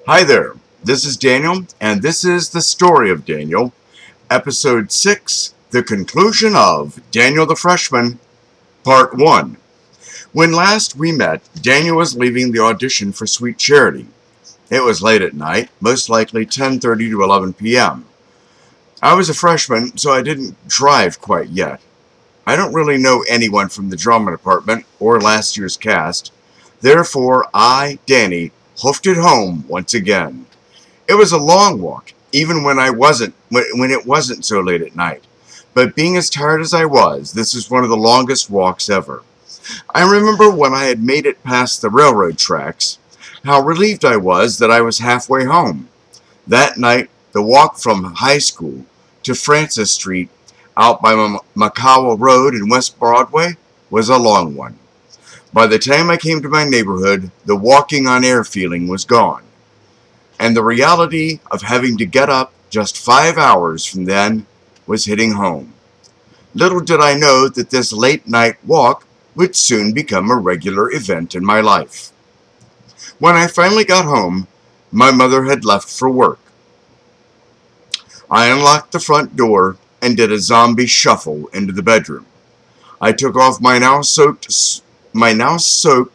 Hi there, this is Daniel, and this is the story of Daniel, Episode 6, The Conclusion of Daniel the Freshman, Part 1. When last we met, Daniel was leaving the audition for Sweet Charity. It was late at night, most likely 10:30 to 11 p.m. I was a freshman, so I didn't drive quite yet. I don't really know anyone from the drama department or last year's cast. Therefore, I, Danny, hoofed it home once again. It was a long walk, even when it wasn't so late at night. But being as tired as I was, this was one of the longest walks ever. I remember when I had made it past the railroad tracks, how relieved I was that I was halfway home. That night, the walk from high school to Francis Street out by Makawa Road and West Broadway was a long one. By the time I came to my neighborhood, the walking on air feeling was gone, and the reality of having to get up just 5 hours from then was hitting home. Little did I know that this late night walk would soon become a regular event in my life. When I finally got home, my mother had left for work. I unlocked the front door and did a zombie shuffle into the bedroom. I took off my now soaked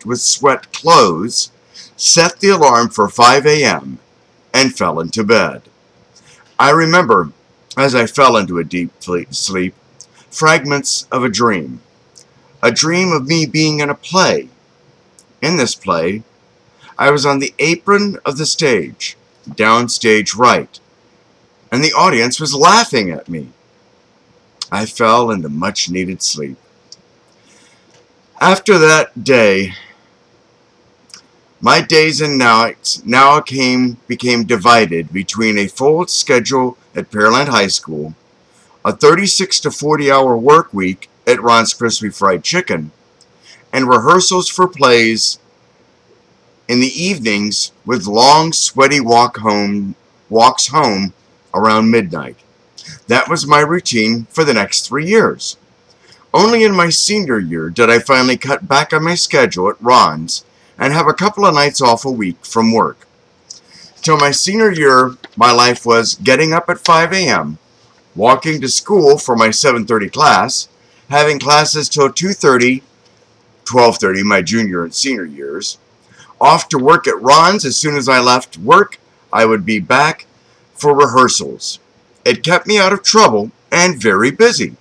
with sweat clothes, set the alarm for 5 a.m., and fell into bed. I remember, as I fell into a deep sleep, fragments of a dream of me being in a play. In this play, I was on the apron of the stage, downstage right, and the audience was laughing at me. I fell into much-needed sleep. After that day, my days and nights became divided between a full schedule at Pearland High School, a 36 to 40-hour work week at Ron's Crispy Fried Chicken, and rehearsals for plays in the evenings with long, sweaty walks home around midnight. That was my routine for the next 3 years. Only in my senior year did I finally cut back on my schedule at Ron's and have a couple of nights off a week from work. Till my senior year, my life was getting up at 5 a.m., walking to school for my 7:30 class, having classes till 2:30, 12:30 my junior and senior years, off to work at Ron's. As soon as I left work, I would be back for rehearsals. It kept me out of trouble and very busy.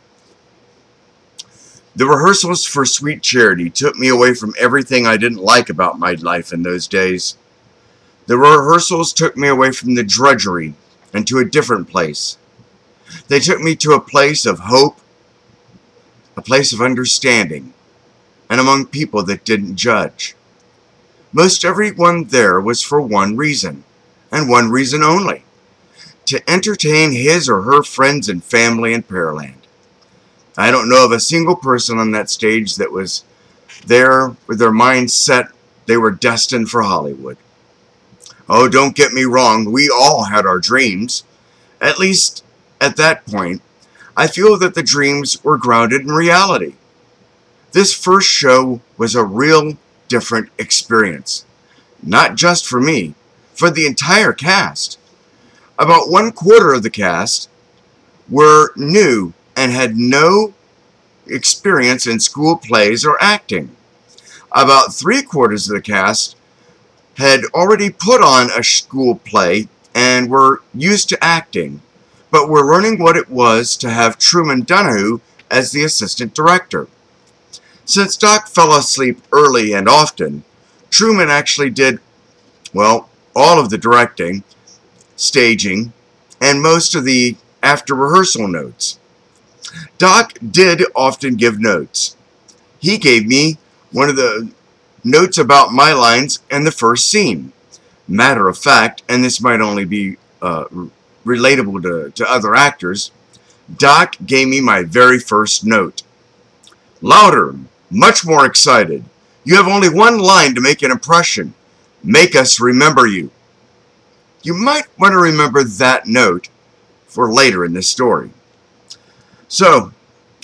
The rehearsals for Sweet Charity took me away from everything I didn't like about my life in those days. The rehearsals took me away from the drudgery and to a different place. They took me to a place of hope, a place of understanding, and among people that didn't judge. Most everyone there was for one reason, and one reason only: to entertain his or her friends and family in Pearland. I don't know of a single person on that stage that was there with their minds set they were destined for Hollywood. Oh, don't get me wrong, we all had our dreams. At least, at that point, I feel that the dreams were grounded in reality. This first show was a real different experience. Not just for me, for the entire cast. About 1/4 of the cast were new and had no experience in school plays or acting. About 3/4 of the cast had already put on a school play and were used to acting, but were learning what it was to have Truman Donahue as the assistant director. Since Doc fell asleep early and often, Truman actually did, well, all of the directing, staging, and most of the after-rehearsal notes. Doc did often give notes. He gave me one of the notes about my lines and the first scene. Matter of fact, and this might only be relatable to other actors, Doc gave me my very first note. Louder, much more excited. You have only one line to make an impression. Make us remember you. You might want to remember that note for later in this story. So,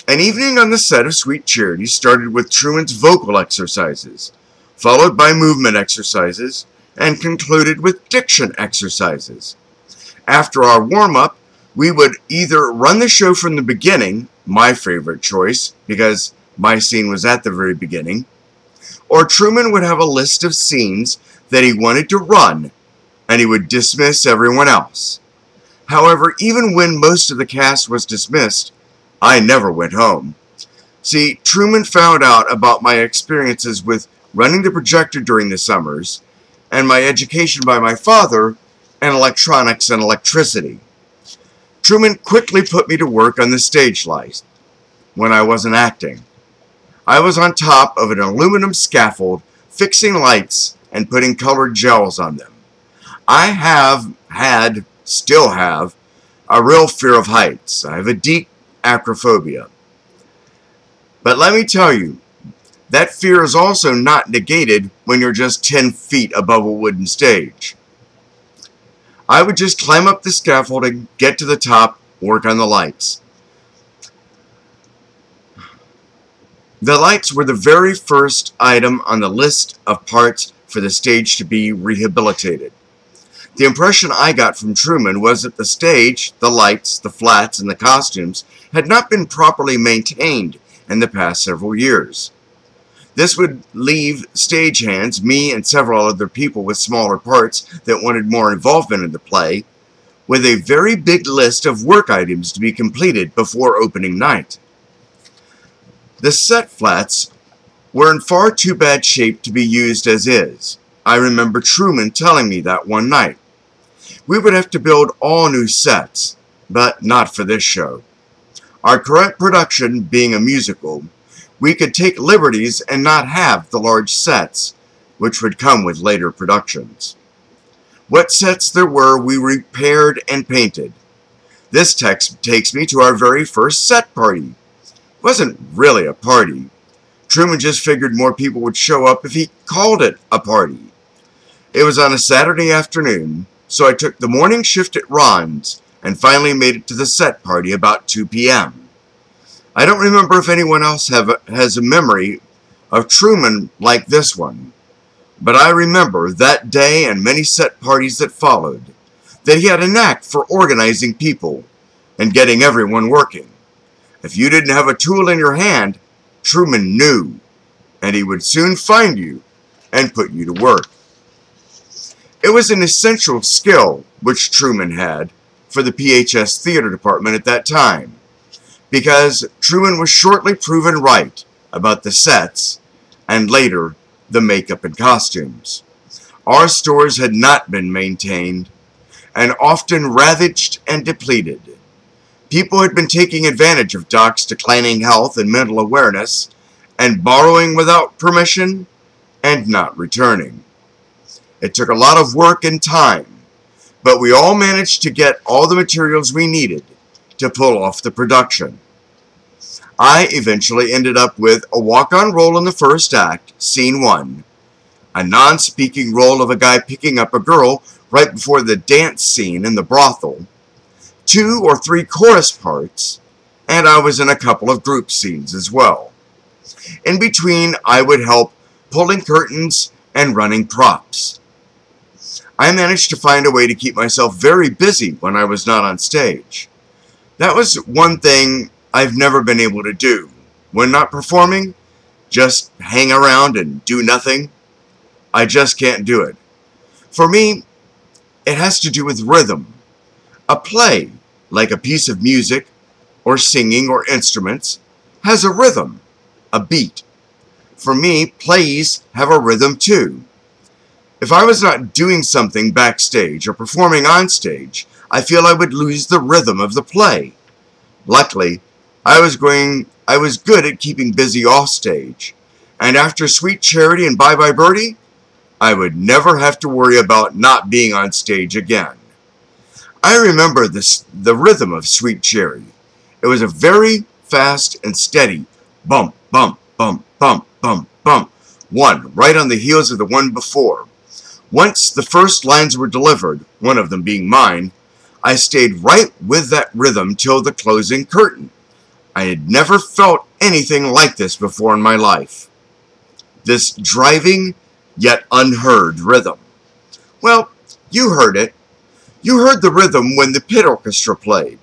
an evening on the set of Sweet Charity started with Truman's vocal exercises, followed by movement exercises, and concluded with diction exercises. After our warm-up, we would either run the show from the beginning, my favorite choice, because my scene was at the very beginning, or Truman would have a list of scenes that he wanted to run, and he would dismiss everyone else. However, even when most of the cast was dismissed, I never went home. See, Truman found out about my experiences with running the projector during the summers, and my education by my father in electronics and electricity. Truman quickly put me to work on the stage lights when I wasn't acting. I was on top of an aluminum scaffold, fixing lights and putting colored gels on them. I still have, a real fear of heights. I have a deep acrophobia. But let me tell you, that fear is also not negated when you're just 10 feet above a wooden stage. I would just climb up the scaffolding, get to the top, work on the lights. The lights were the very first item on the list of parts for the stage to be rehabilitated. The impression I got from Truman was that the stage, the lights, the flats, and the costumes had not been properly maintained in the past several years. This would leave stagehands, me and several other people with smaller parts that wanted more involvement in the play, with a very big list of work items to be completed before opening night. The set flats were in far too bad shape to be used as is. I remember Truman telling me that one night. We would have to build all new sets, but not for this show. Our current production being a musical, we could take liberties and not have the large sets, which would come with later productions. What sets there were, we repaired and painted. This text takes me to our very first set party. It wasn't really a party. Truman just figured more people would show up if he called it a party. It was on a Saturday afternoon, so I took the morning shift at Ron's and finally made it to the set party about 2 p.m. I don't remember if anyone else has a memory of Truman like this one, but I remember that day and many set parties that followed, that he had a knack for organizing people and getting everyone working. If you didn't have a tool in your hand, Truman knew, and he would soon find you and put you to work. It was an essential skill which Truman had for the PHS theater department at that time, because Truman was shortly proven right about the sets and later the makeup and costumes. Our stores had not been maintained and often ravaged and depleted. People had been taking advantage of Doc's declining health and mental awareness and borrowing without permission and not returning. It took a lot of work and time, but we all managed to get all the materials we needed to pull off the production. I eventually ended up with a walk-on role in the first act, scene 1, a non-speaking role of a guy picking up a girl right before the dance scene in the brothel, 2 or 3 chorus parts, and I was in a couple of group scenes as well. In between, I would help pulling curtains and running props. I managed to find a way to keep myself very busy when I was not on stage. That was one thing I've never been able to do. When not performing, just hang around and do nothing. I just can't do it. For me, it has to do with rhythm. A play, like a piece of music, or singing, or instruments, has a rhythm, a beat. For me, plays have a rhythm too. If I was not doing something backstage or performing on stage, I feel I would lose the rhythm of the play. Luckily, I was good at keeping busy off stage, and after Sweet Charity and Bye Bye Birdie, I would never have to worry about not being on stage again. I remember the rhythm of Sweet Charity. It was a very fast and steady bump, bump, bump, bump, bump, bump, one right on the heels of the one before. Once the first lines were delivered, one of them being mine, I stayed right with that rhythm till the closing curtain. I had never felt anything like this before in my life. This driving, yet unheard rhythm. Well, you heard it. You heard the rhythm when the pit orchestra played.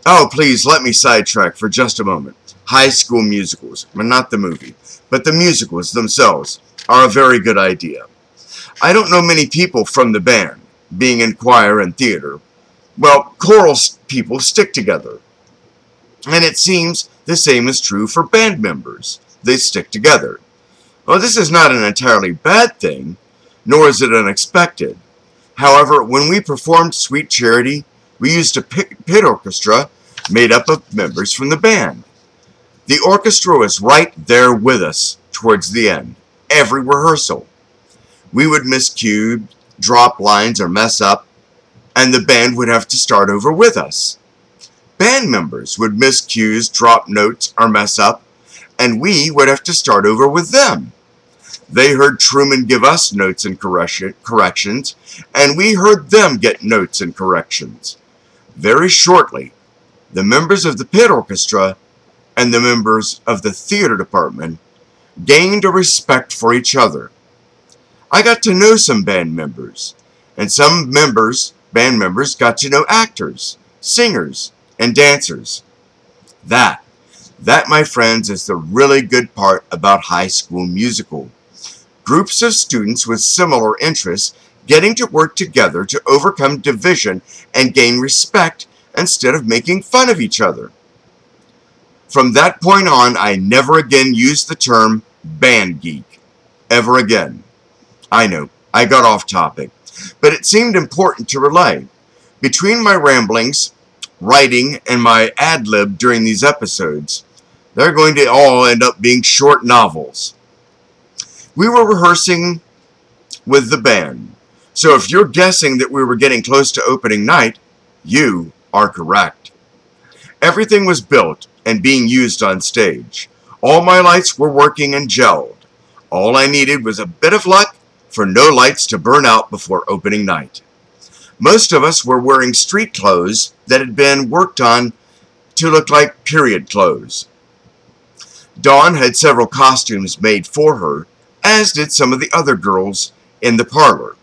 Oh, please, let me sidetrack for just a moment. High School Musicals, well, not the movie, but the musicals themselves, are a very good idea. I don't know many people from the band, being in choir and theater. Well, choral people stick together. And it seems the same is true for band members. They stick together. Well, this is not an entirely bad thing, nor is it unexpected. However, when we performed Sweet Charity, we used a pit orchestra made up of members from the band. The orchestra was right there with us towards the end, every rehearsal. We would miscue, drop lines, or mess up, and the band would have to start over with us. Band members would miss cues, drop notes, or mess up, and we would have to start over with them. They heard Truman give us notes and corrections, and we heard them get notes and corrections. Very shortly, the members of the pit orchestra and the members of the theater department gained a respect for each other. I got to know some band members, and some band members got to know actors, singers, and dancers. That, my friends, is the really good part about High School Musical. Groups of students with similar interests getting to work together to overcome division and gain respect instead of making fun of each other. From that point on, I never again used the term band geek. Ever again. I know, I got off topic, but it seemed important to relay. Between my ramblings, writing, and my ad-lib during these episodes, they're going to all end up being short novels. We were rehearsing with the band, so if you're guessing that we were getting close to opening night, you are correct. Everything was built and being used on stage. All my lights were working and gelled. All I needed was a bit of luck for no lights to burn out before opening night. Most of us were wearing street clothes that had been worked on to look like period clothes. Dawn had several costumes made for her, as did some of the other girls in the parlor.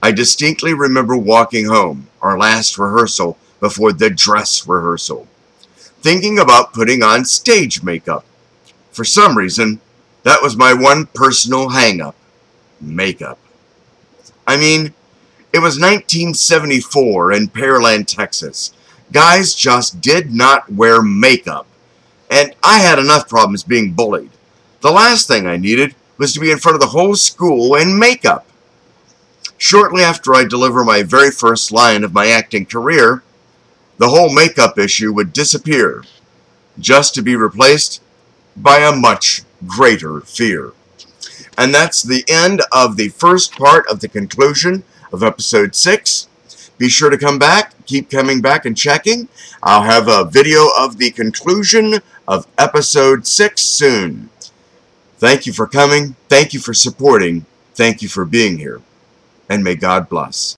I distinctly remember walking home, our last rehearsal before the dress rehearsal, thinking about putting on stage makeup. For some reason, that was my one personal hang-up. Makeup. I mean, it was 1974 in Pearland, Texas. Guys just did not wear makeup, and I had enough problems being bullied. The last thing I needed was to be in front of the whole school in makeup. Shortly after I deliver my very first line of my acting career, the whole makeup issue would disappear, just to be replaced by a much greater fear. And that's the end of the first part of the conclusion of episode 6. Be sure to come back, keep coming back and checking. I'll have a video of the conclusion of episode 6 soon. Thank you for coming, thank you for supporting, thank you for being here, and may God bless.